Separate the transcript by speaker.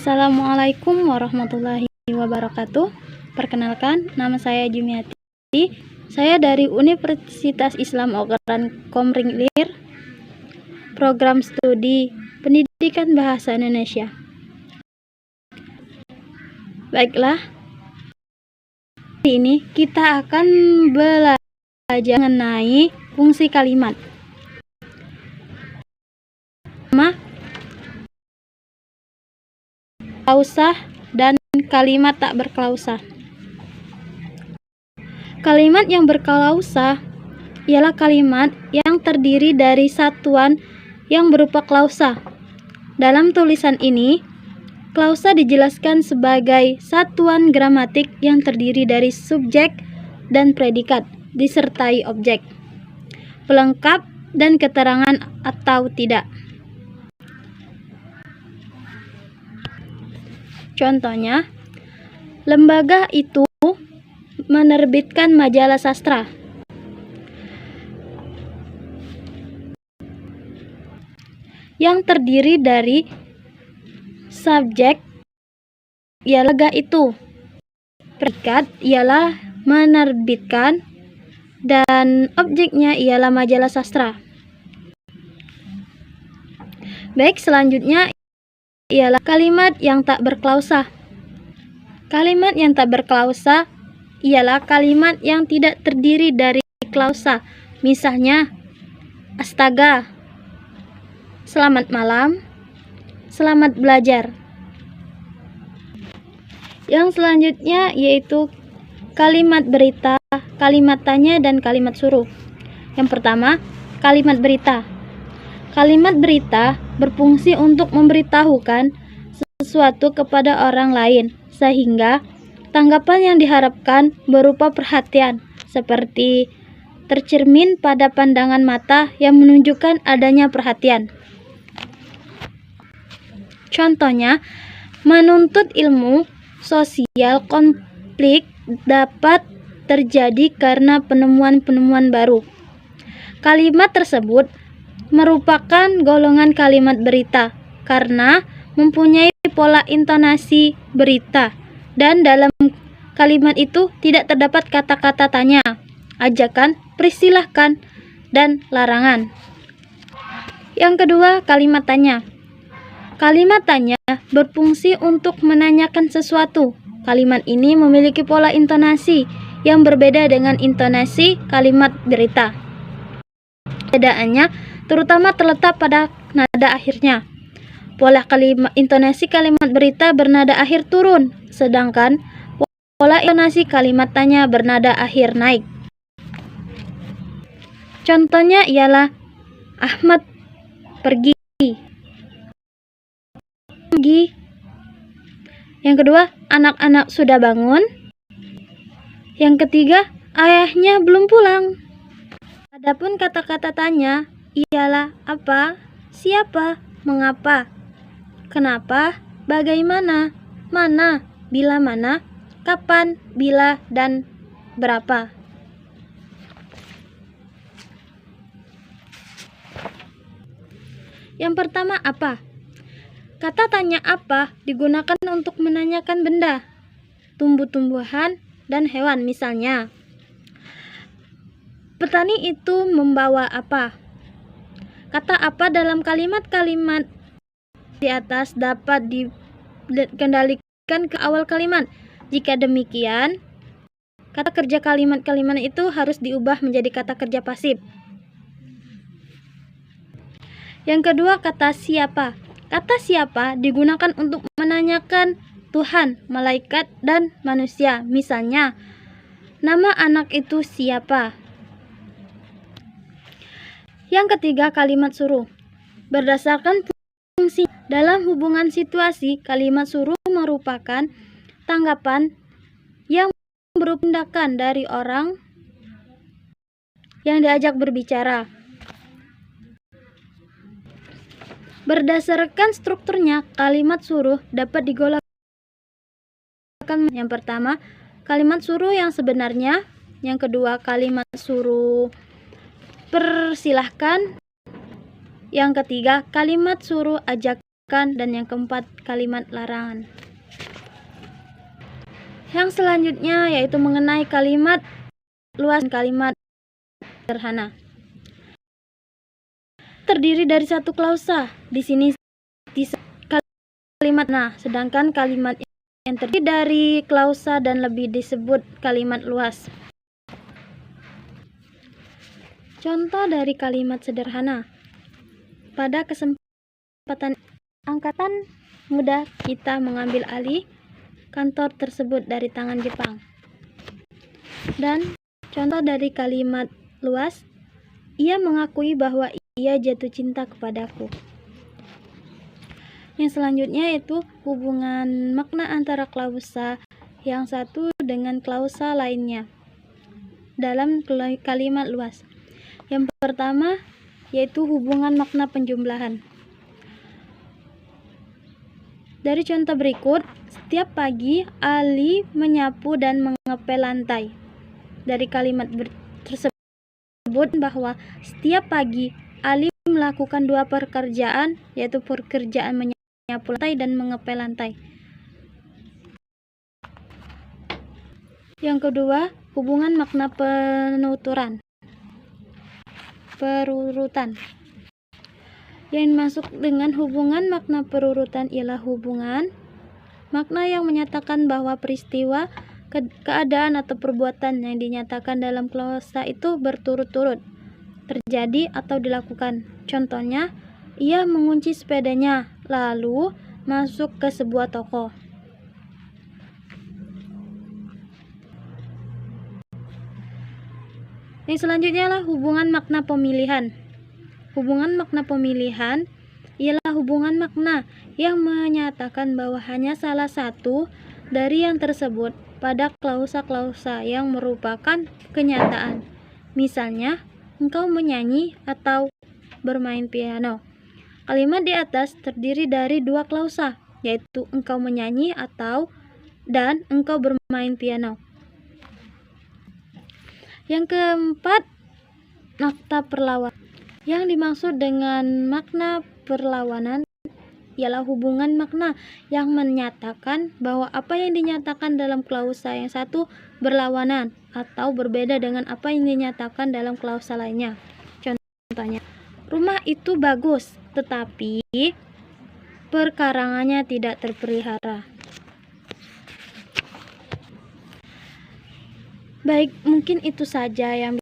Speaker 1: Assalamualaikum warahmatullahi wabarakatuh. Perkenalkan, nama saya Jumiati. Saya dari Universitas Islam Ogaran Komringlir, program studi Pendidikan Bahasa Indonesia. Baiklah, hari ini kita akan belajar mengenai fungsi kalimat. Klausa dan kalimat tak berklausa. Kalimat yang berklausa ialah kalimat yang terdiri dari satuan yang berupa klausa. Dalam tulisan ini, klausa dijelaskan sebagai satuan gramatik yang terdiri dari subjek dan predikat disertai objek, pelengkap dan keterangan atau tidak. Contohnya, lembaga itu menerbitkan majalah sastra. Yang terdiri dari subjek ialah lembaga itu, predikat ialah menerbitkan, dan objeknya ialah majalah sastra. Baik, selanjutnya ialah kalimat yang tak berklausa. Kalimat yang tak berklausa ialah kalimat yang tidak terdiri dari klausa. Misalnya, astaga, selamat malam, selamat belajar. Yang selanjutnya yaitu kalimat berita, kalimat tanya, dan kalimat suruh. Yang pertama, kalimat berita. Kalimat berita berfungsi untuk memberitahukan sesuatu kepada orang lain, sehingga tanggapan yang diharapkan berupa perhatian, seperti tercermin pada pandangan mata yang menunjukkan adanya perhatian. Contohnya, menuntut ilmu sosial konflik dapat terjadi karena penemuan-penemuan baru. Kalimat tersebut merupakan golongan kalimat berita karena mempunyai pola intonasi berita, dan dalam kalimat itu tidak terdapat kata-kata tanya, ajakan, persilahkan, dan larangan. Yang kedua, kalimat tanya. Kalimat tanya berfungsi untuk menanyakan sesuatu. Kalimat ini memiliki pola intonasi yang berbeda dengan intonasi kalimat berita. Perbedaannya terutama terletak pada nada akhirnya. Pola intonasi kalimat berita bernada akhir turun, sedangkan pola intonasi kalimat tanya bernada akhir naik. Contohnya ialah Ahmad pergi. Yang kedua, anak-anak sudah bangun. Yang ketiga, ayahnya belum pulang. Adapun kata-kata tanya ialah apa, siapa, mengapa, kenapa, bagaimana, mana, bila mana, kapan, bila, dan berapa. Yang pertama, apa? Kata tanya apa digunakan untuk menanyakan benda, tumbuh-tumbuhan, dan hewan. Misalnya, petani itu membawa apa? Kata apa dalam kalimat-kalimat di atas dapat dikendalikan ke awal kalimat. Jika demikian, kata kerja kalimat-kalimat itu harus diubah menjadi kata kerja pasif. Yang kedua, kata siapa. Kata siapa digunakan untuk menanyakan Tuhan, malaikat, dan manusia. Misalnya, nama anak itu siapa? Yang ketiga, kalimat suruh. Berdasarkan fungsi dalam hubungan situasi, kalimat suruh merupakan tanggapan yang berupa tindakan dari orang yang diajak berbicara. Berdasarkan strukturnya, kalimat suruh dapat digolongkan. Yang pertama, kalimat suruh yang sebenarnya. Yang kedua, kalimat suruh persilahkan. Yang ketiga, kalimat suruh ajak dan yang keempat kalimat larangan. Yang selanjutnya yaitu mengenai kalimat luas dan kalimat sederhana. Terdiri dari satu klausa. Di sini kalimat nah, sedangkan kalimat yang terdiri dari klausa dan lebih disebut kalimat luas. Contoh dari kalimat sederhana. Pada kesempatan angkatan muda kita mengambil alih kantor tersebut dari tangan Jepang. Dan contoh dari kalimat luas, ia mengakui bahwa ia jatuh cinta kepadaku. Yang selanjutnya yaitu hubungan makna antara klausa yang satu dengan klausa lainnya dalam kalimat luas. Yang pertama yaitu hubungan makna penjumlahan. Dari contoh berikut, setiap pagi Ali menyapu dan mengepel lantai. Dari kalimat tersebut bahwa setiap pagi Ali melakukan dua pekerjaan, yaitu pekerjaan menyapu lantai dan mengepel lantai. Yang kedua, hubungan makna perurutan. Yang masuk dengan hubungan makna perurutan ialah hubungan makna yang menyatakan bahwa peristiwa, keadaan atau perbuatan yang dinyatakan dalam klausa itu berturut-turut terjadi atau dilakukan. Contohnya, ia mengunci sepedanya lalu masuk ke sebuah toko. Yang selanjutnya adalah hubungan makna pemilihan. Hubungan makna pemilihan ialah hubungan makna yang menyatakan bahwa hanya salah satu dari yang tersebut pada klausa-klausa yang merupakan kenyataan. Misalnya, engkau menyanyi atau bermain piano. Kalimat di atas terdiri dari dua klausa, yaitu engkau menyanyi dan engkau bermain piano. Yang keempat, makna perlawanan. Yang dimaksud dengan makna perlawanan ialah hubungan makna yang menyatakan bahwa apa yang dinyatakan dalam klausa yang satu berlawanan atau berbeda dengan apa yang dinyatakan dalam klausa lainnya. Contohnya, rumah itu bagus, tetapi perkarangannya tidak terpelihara. Baik, mungkin itu saja yang